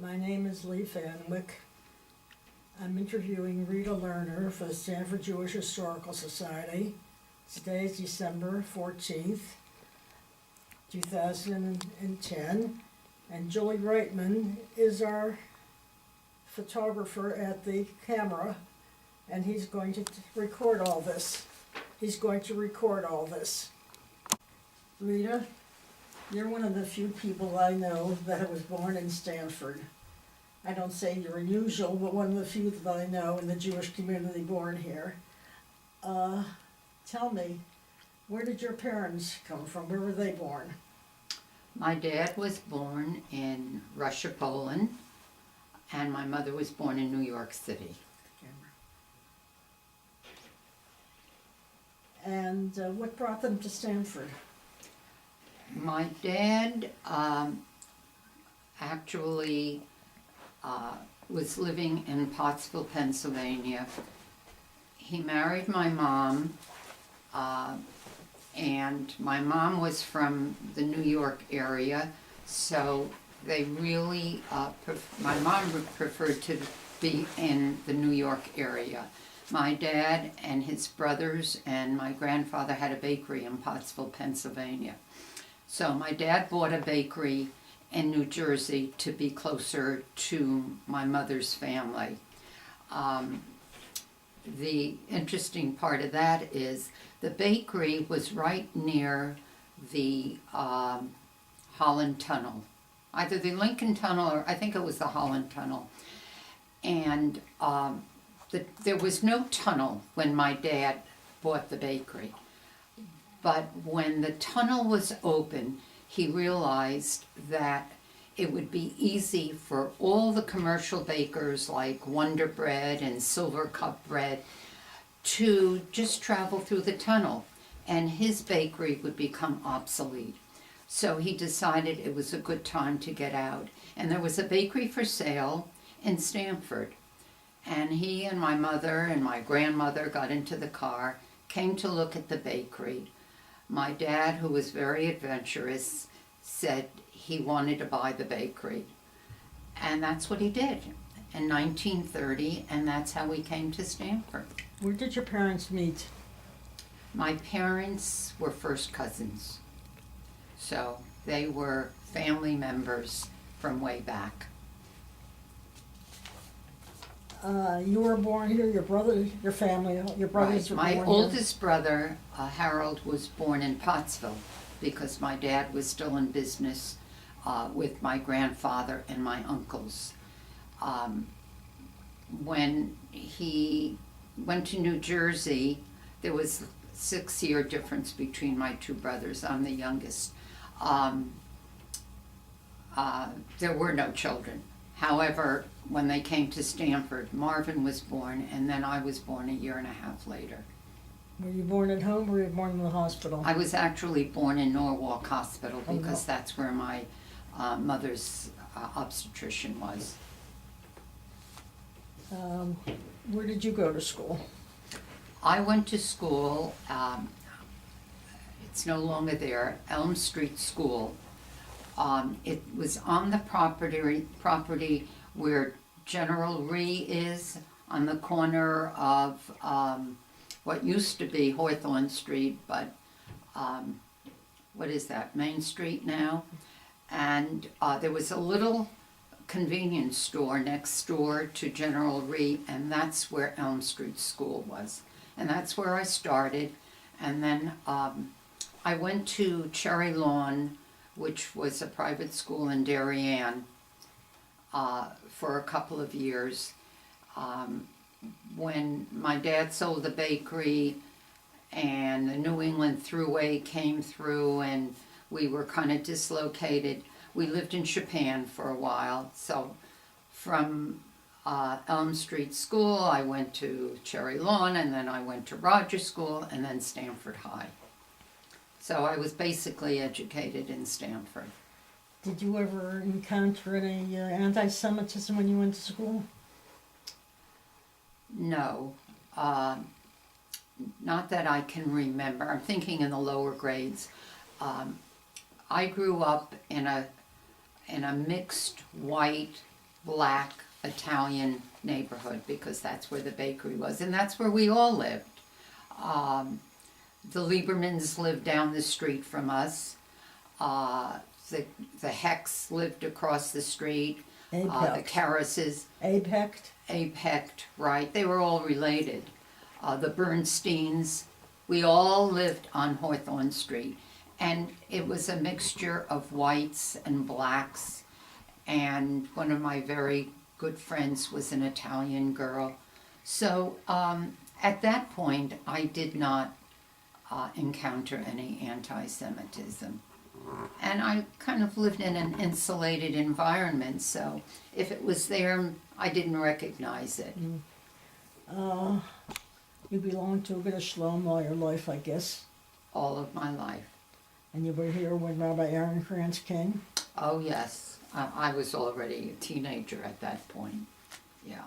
My name is Lee Fanwick. I'm interviewing Rita Lerner for the Stanford Jewish Historical Society. Today is December 14th, 2010, and Julie Reitman is our photographer at the camera, and he's going to record all this. Rita, you're one of the few people I know that was born in Stanford. I don't say you're unusual, but one of the few that I know in the Jewish community born here. Tell me, where did your parents come from? Where were they born? My dad was born in Russia, Poland, and my mother was born in New York City. And what brought them to Stanford? My dad actually was living in Pottsville, Pennsylvania. He married my mom, and my mom was from the New York area, so they really, my mom preferred to be in the New York area. My dad and his brothers and my grandfather had a bakery in Pottsville, Pennsylvania. So my dad bought a bakery in New Jersey to be closer to my mother's family. The interesting part of that is the bakery was right near the Holland Tunnel, either the Lincoln Tunnel or I think it was the Holland Tunnel. And there was no tunnel when my dad bought the bakery. But when the tunnel was open, he realized that it would be easy for all the commercial bakers like Wonder Bread and Silver Cup Bread to just travel through the tunnel, and his bakery would become obsolete. So he decided it was a good time to get out. And there was a bakery for sale in Stanford. And he and my mother and my grandmother got into the car, came to look at the bakery. My dad, who was very adventurous, said he wanted to buy the bakery. And that's what he did in 1930, and that's how we came to Stanford. Where did your parents meet? My parents were first cousins, so they were family members from way back. You were born here, your brother, your family, your brothers were born here? My oldest brother, Harold, was born in Pottsville because my dad was still in business with my grandfather and my uncles. When he went to New Jersey, there was a 6-year difference between my two brothers. I'm the youngest. There were no children. However, when they came to Stanford, Marvin was born, and then I was born a year and a half later. Were you born at home or were you born in the hospital? I was actually born in Norwalk Hospital because that's where my mother's obstetrician was. Where did you go to school? I went to school, it's no longer there, Elm Street School. It was on the property where General Ree is, on the corner of what used to be Hawthorne Street, but what is that, Main Street now? And there was a little convenience store next door to General Ree, and that's where Elm Street School was. And that's where I started. And then I went to Cherry Lawn, which was a private school in Darien, for a couple of years. When my dad sold the bakery and the New England Thruway came through and we were kind of dislocated, we lived in Chapin for a while. So from Elm Street School, I went to Cherry Lawn, and then I went to Rogers School, and then Stanford High. So I was basically educated in Stanford. Did you ever encounter any anti-Semitism when you went to school? No, not that I can remember. I'm thinking in the lower grades. I grew up in a mixed white black Italian neighborhood because that's where the bakery was, and that's where we all lived. The Liebermans lived down the street from us. The Hecks lived across the street. The Apex. Karrases, Apex. Apex, right? They were all related. The Bernsteins, we all lived on Hawthorne Street, and it was a mixture of whites and blacks. And one of my very good friends was an Italian girl. So at that point, I did not encounter any anti-Semitism. And I kind of lived in an insulated environment, so if it was there, I didn't recognize it. You belonged to a bit of Shalom all your life, I guess. All of my life. And you were here when Rabbi Aaron Krantz came? Oh, yes. I was already a teenager at that point. Yeah.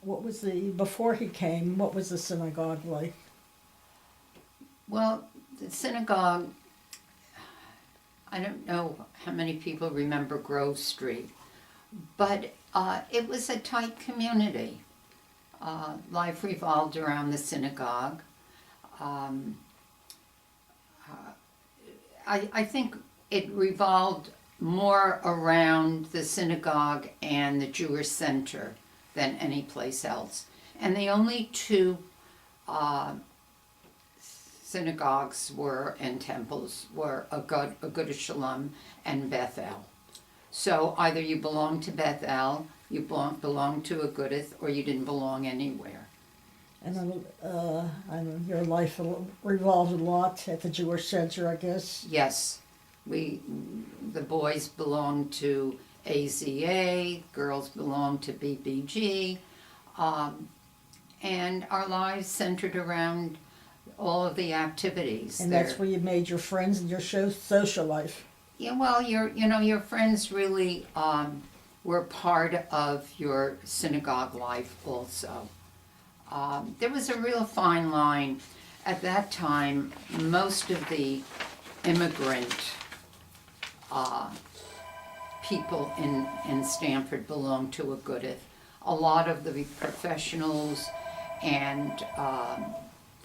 What was before he came, what was the synagogue like? Well, the synagogue, I don't know how many people remember Grove Street, but it was a tight community. Life revolved around the synagogue. I think it revolved more around the synagogue and the Jewish center than any place else. And the only two synagogues and temples were Agudath Shalom and Bethel. So either you belonged to Bethel, you belonged to Agudath, or you didn't belong anywhere. And your life revolved a lot at the Jewish Center, I guess. Yes, the boys belonged to AZA, girls belonged to BBG, and our lives centered around all of the activities. And that's where you made your friends and your social life. Yeah, well, your friends really were part of your synagogue life also. There was a real fine line. At that time, most of the immigrant people in Stamford belonged to Agudath. A lot of the professionals and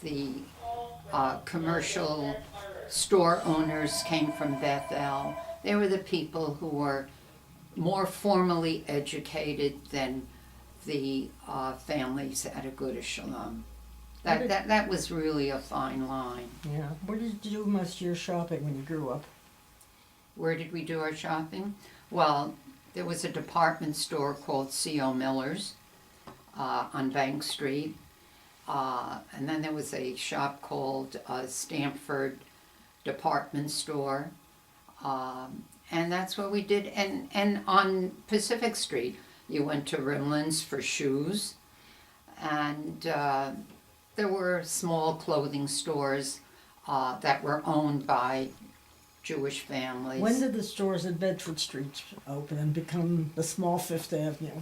the commercial store owners came from Bethel. They were the people who were more formally educated than the families at Agudath Shalom. That was really a fine line. Yeah. Where did you do most of your shopping when you grew up? Where did we do our shopping? Well, there was a department store called C.O. Miller's on Bank Street. And then there was a shop called Stamford Department Store. And that's what we did. And on Pacific Street, you went to Rimland's for shoes. And there were small clothing stores that were owned by Jewish families. When did the stores at Bedford Street open and become the small Fifth Avenue?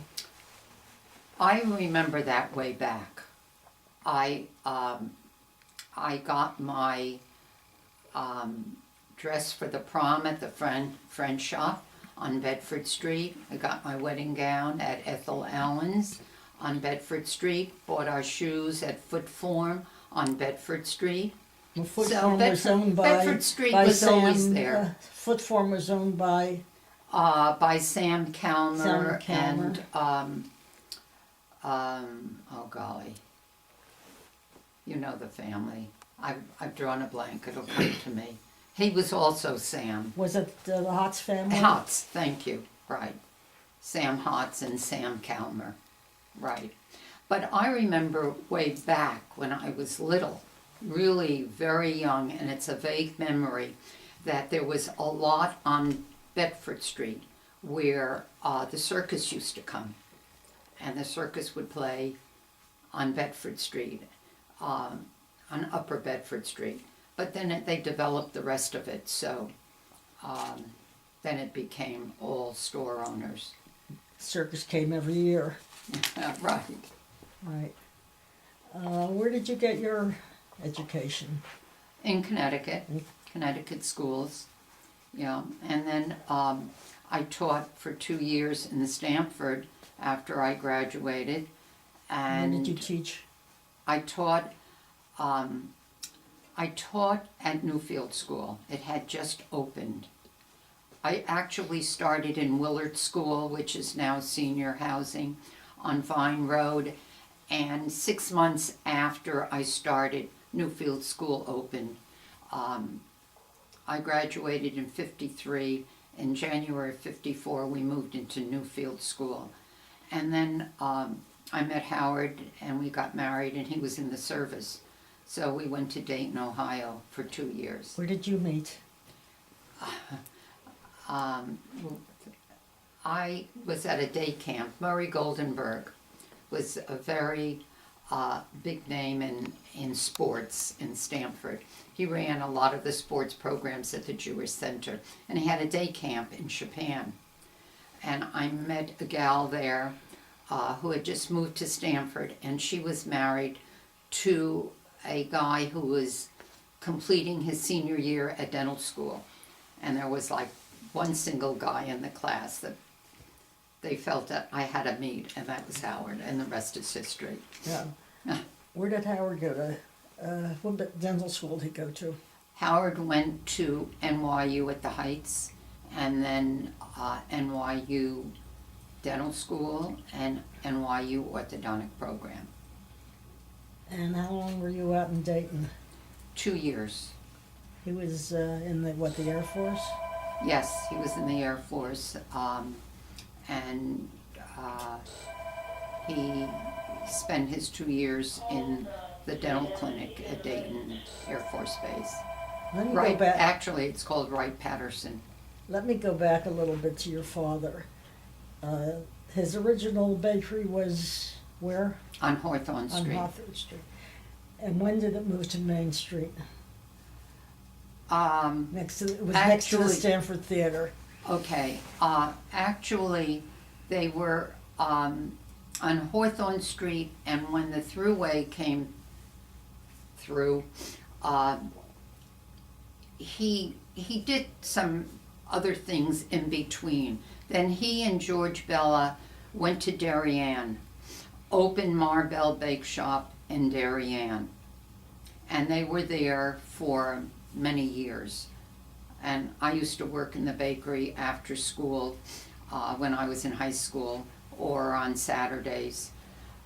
I remember that way back. I got my dress for the prom at the French shop on Bedford Street. I got my wedding gown at Ethel Allen's on Bedford Street. Bought our shoes at Foot Form on Bedford Street. Well, Foot Form was owned Bedford Street was Sam, always there. Foot Form was owned by Sam Calmer, Sam and oh golly, you know the family. I've drawn a blank. It'll come to me. He was also Sam. Was it the Hotz family? Hotz, thank you. Right, Sam Hotz and Sam Calmer. Right, but I remember way back when I was little, really very young, and it's a vague memory, that there was a lot on Bedford Street where the circus used to come, and the circus would play on Bedford Street, on Upper Bedford Street. But then they developed the rest of it, so then it became all store owners. Circus came every year. Right. Right. Where did you get your education? In Connecticut, Connecticut schools, yeah. And then I taught for 2 years in the Stamford after I graduated. Where did you And teach? I taught, I taught at Newfield School. It had just opened. I actually started in Willard School, which is now senior housing, on Vine Road. And 6 months after I started, Newfield School opened. I graduated in '53. In January of '54, we moved into Newfield School. And then I met Howard, and we got married, and he was in the service. So we went to Dayton, Ohio for 2 years. Where did you meet? I was at a day camp. Murray Goldenberg was a very big name in sports in Stamford. He ran a lot of the sports programs at the Jewish Center, and he had a day camp in Japan. And I met a gal there who had just moved to Stamford, and she was married to a guy who was completing his senior year at dental school. And there was like one single guy in the class that they felt that I had to meet, and that was Howard, and the rest is history. Yeah. Where did Howard go to? What dental school did he go to? Howard went to NYU at the Heights, and then NYU Dental School and NYU Orthodontic Program. And how long were you out in Dayton? 2 years. He was in the Air Force? Yes, he was in the Air Force, and he spent his 2 years in the dental clinic at Dayton Air Force Base. Let me Wright, go back. actually, it's called Wright-Patterson. Let me go back a little bit to your father. His original bakery was where? On Hawthorne On Street. Hawthorne Street. And when did it move to Main Street? Next to the Stanford Theater. Okay, actually, they were on Hawthorne Street, and when the thruway came through, he did some other things in between. Then he and George Bella went to Darien, opened Marbell Bake Shop in Darien, and they were there for many years. And I used to work in the bakery after school when I was in high school or on Saturdays.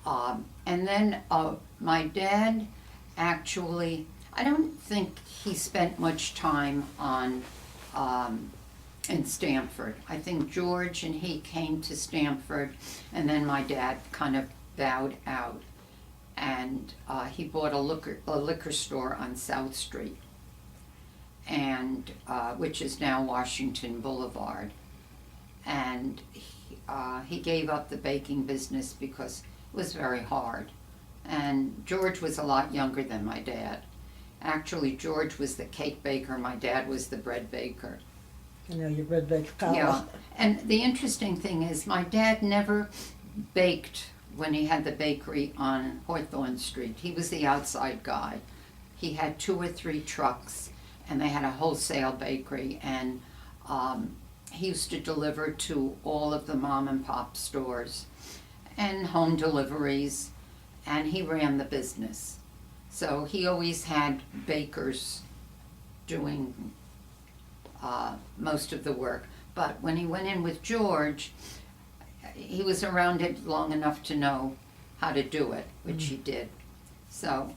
And then my dad actually, I don't think he spent much time on in Stamford. I think George and he came to Stamford, and then my dad kind of bowed out. And he bought a liquor store on South Street, and which is now Washington Boulevard. And he gave up the baking business because it was very hard. And George was a lot younger than my dad. Actually, George was the cake baker, my dad was the bread baker. You know, your bread baker pal. Yeah, and the interesting thing is my dad never baked when he had the bakery on Hawthorne Street. He was the outside guy. He had 2 or 3 trucks, and they had a wholesale bakery, and he used to deliver to all of the mom and pop stores and home deliveries, and he ran the business. So he always had bakers doing most of the work. But when he went in with George, he was around it long enough to know how to do it, which he did. So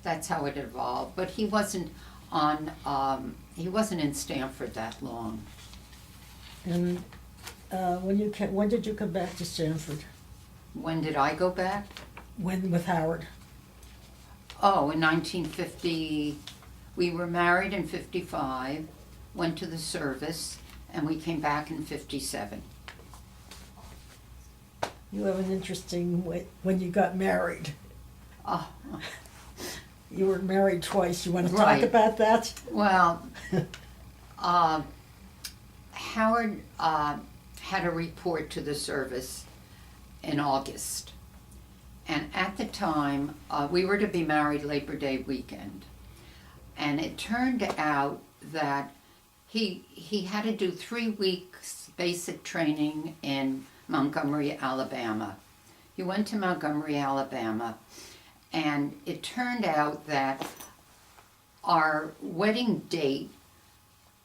that's how it evolved. But he wasn't in Stamford that long. And when did you come back to Stanford? When did I go back? When with Howard? Oh, in 1950, we were married in 55, went to the service, and we came back in 57. You have an interesting way when you got married. Oh, You were married twice. You want to Right. talk about that? well, Howard had a report to the service in August. And at the time, we were to be married Labor Day weekend. And it turned out that he had to do 3 weeks basic training in Montgomery, Alabama. He went to Montgomery, Alabama, and it turned out that our wedding date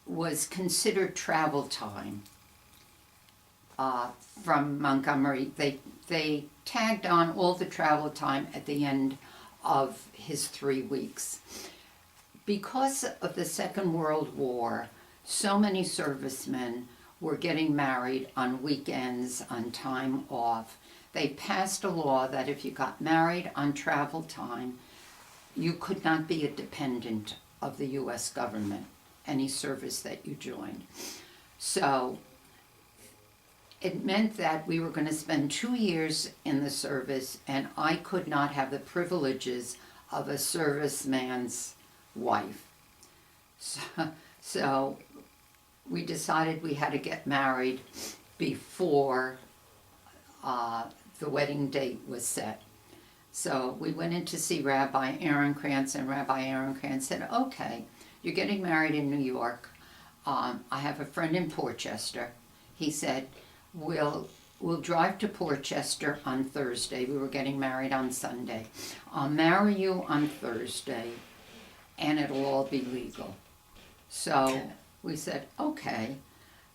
was considered travel time from Montgomery. They tagged on all the travel time at the end of his 3 weeks. Because of the Second World War, so many servicemen were getting married on weekends, on time off. They passed a law that if you got married on travel time, you could not be a dependent of the U.S. government, any service that you joined. So it meant that we were going to spend 2 years in the service, and I could not have the privileges of a serviceman's wife. So we decided we had to get married before the wedding date was set. So we went in to see Rabbi Ehrenkrantz, and Rabbi Ehrenkrantz said, okay, you're getting married in New York. I have a friend in Portchester. He said, we'll drive to Portchester on Thursday. We were getting married on Sunday. I'll marry you on Thursday, and it'll all be legal. So we said, okay.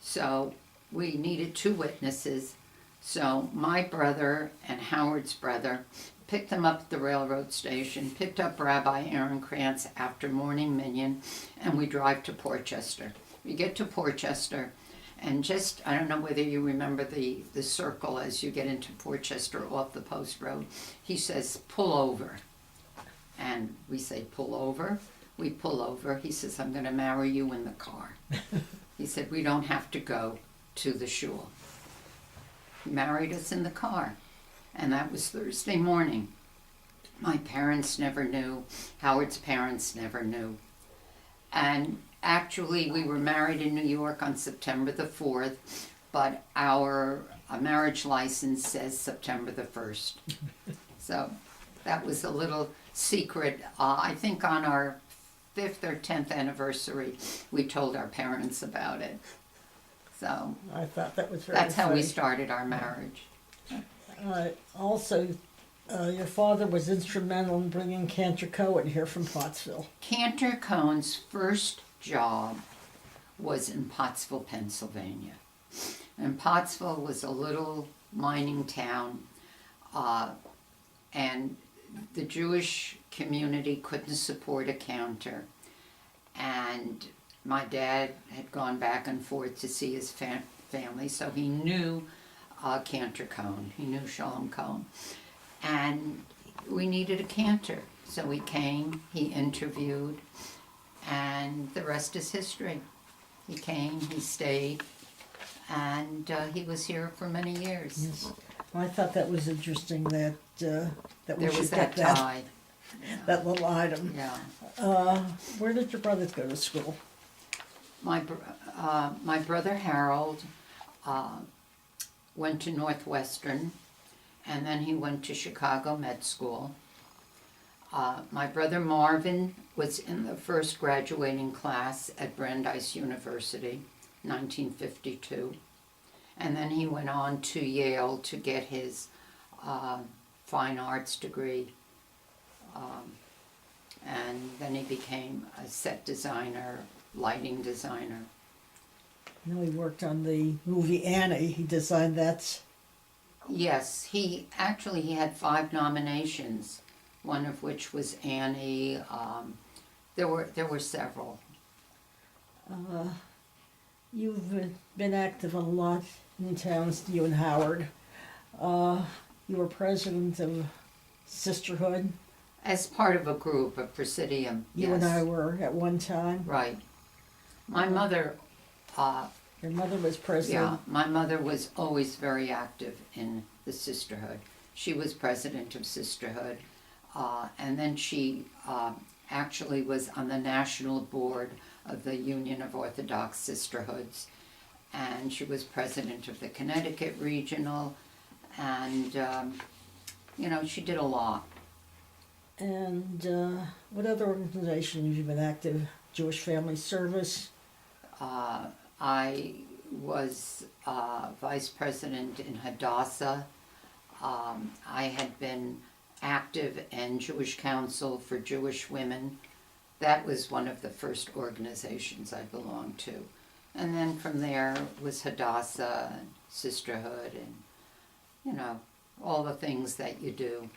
So we needed 2 witnesses. So my brother and Howard's brother picked them up at the railroad station, picked up Rabbi Ehrenkrantz after morning minyan, and we drive to Portchester. We get to Portchester, and just, I don't know whether you remember the circle as you get into Portchester off the post road. He says, pull over. And we say, pull over? We pull over. He says, I'm going to marry you in the car. He said, we don't have to go to the shul. He married us in the car. And that was Thursday morning. My parents never knew. Howard's parents never knew. And actually, we were married in New York on September the 4th, but our marriage license says September the 1st. So that was a little secret. I think on our 5th or 10th anniversary, we told our parents about it. So I thought that was very that's how we funny. started our marriage. Also, your father was instrumental in bringing Cantor Cohen here from Pottsville. Cantor Cohen's first job was in Pottsville, Pennsylvania. And Pottsville was a little mining town, and the Jewish community couldn't support a Cantor. And my dad had gone back and forth to see his family, so he knew Cantor Cohen. He knew Shalom Cohen. And we needed a Cantor. So he came, he interviewed, and the rest is history. He came, he stayed, and he was here for many years. Yes. I thought that was interesting that that we There should was get that tie. that little item. Yeah. Where did your brothers go to school? My brother Harold went to Northwestern, and then he went to Chicago Med School. My brother Marvin was in the first graduating class at Brandeis University, 1952. And then he went on to Yale to get his fine arts degree. And then he became a set designer, lighting designer. You know, he worked on the movie Annie. He designed that. Yes, he had 5 nominations, one of which was Annie. There were several. You've been active a lot in towns, you and Howard. You were president of Sisterhood. As part of a group, a presidium. You yes. and I were at one time. Right. My mother. Your mother was president. Yeah, my mother was always very active in the Sisterhood. She was president of Sisterhood, and then she actually was on the national board of the Union of Orthodox Sisterhoods, and she was president of the Connecticut Regional, and she did a lot. And what other organizations have you been active? Jewish Family Service? I was vice president in Hadassah. I had been active in Jewish Council for Jewish Women. That was one of the first organizations I belonged to. And then from there was Hadassah and Sisterhood and, you know, all the things that you do.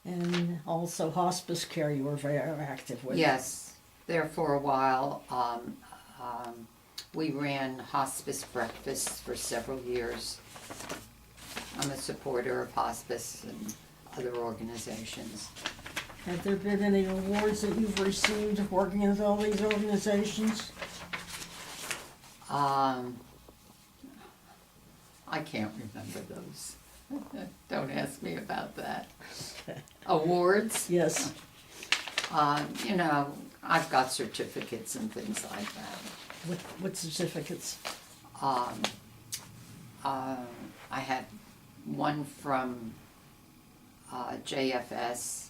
And also hospice care you were very active with. Yes, there for a while. We ran hospice breakfasts for several years. I'm a supporter of hospice and other organizations. Have there been any awards that you've received working with all these organizations? I can't remember those. Don't ask me about that. Awards? Yes. You know, I've got certificates and things like that. What certificates? I had one from JFS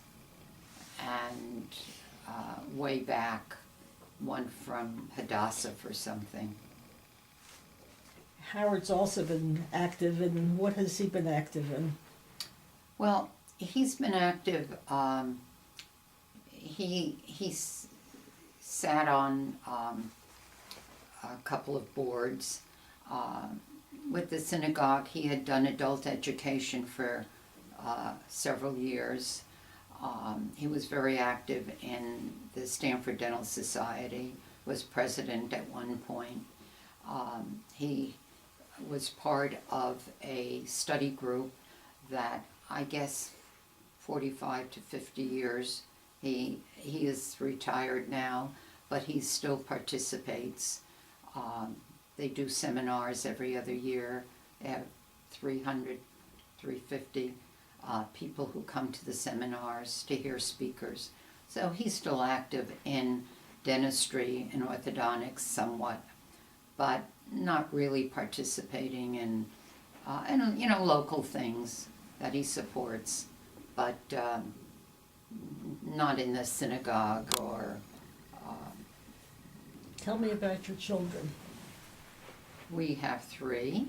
and way back, one from Hadassah for something. Howard's also been active in, what has he been active in? Well, he's been active. He sat on a couple of boards. With the synagogue, he had done adult education for several years. He was very active in the Stanford Dental Society, was president at one point. He was part of a study group that I guess 45 to 50 years. He is retired now, but he still participates. They do seminars every other year. They have 300, 350 people who come to the seminars to hear speakers. So he's still active in dentistry and orthodontics somewhat, but not really participating in you know, local things that he supports, but not in the synagogue or. Tell me about your children. We have three.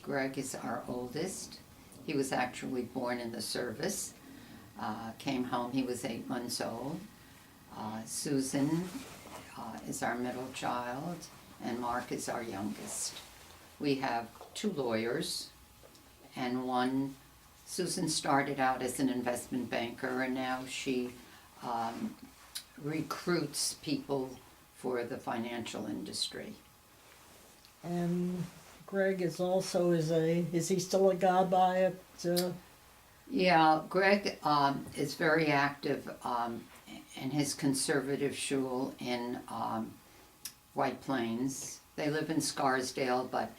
Greg is our oldest. He was actually born in the service. Came home, he was 8 months old. Susan is our middle child, and Mark is our youngest. We have 2 lawyers, and one, Susan started out as an investment banker, and now she recruits people for the financial industry. And Greg is also, is he still a gabbai at, Yeah, Greg is very active in his conservative shul in White Plains. They live in Scarsdale, but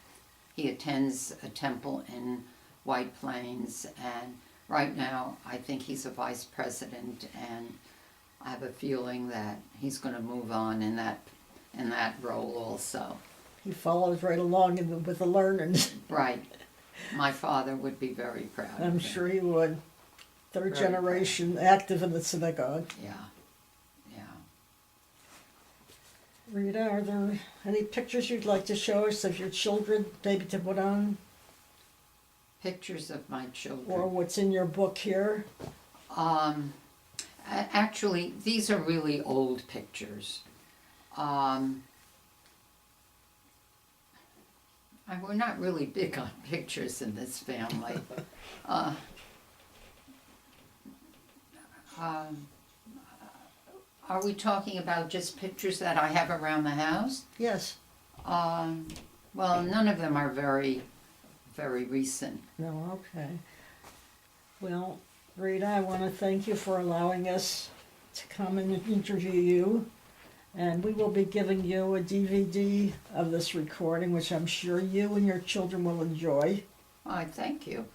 he attends a temple in White Plains, and right now I think he's a vice president, and I have a feeling that he's going to move on in that role also. he follows right along with the Lerners. Right. My father would be very proud of I'm him. sure he would. Third Very generation active in the synagogue. Yeah, yeah. Rita, are there any pictures you'd like to show us of your children, maybe to put on, Pictures of my children. or what's in your book here? Actually, these are really old pictures. We're not really big on pictures in this family. Are we talking about just pictures that I have around the house? Yes. Well, none of them are very, very recent. No, okay. Well, Rita, I want to thank you for allowing us to come and interview you. And we will be giving you a DVD of this recording, which I'm sure you and your children will enjoy. I thank you.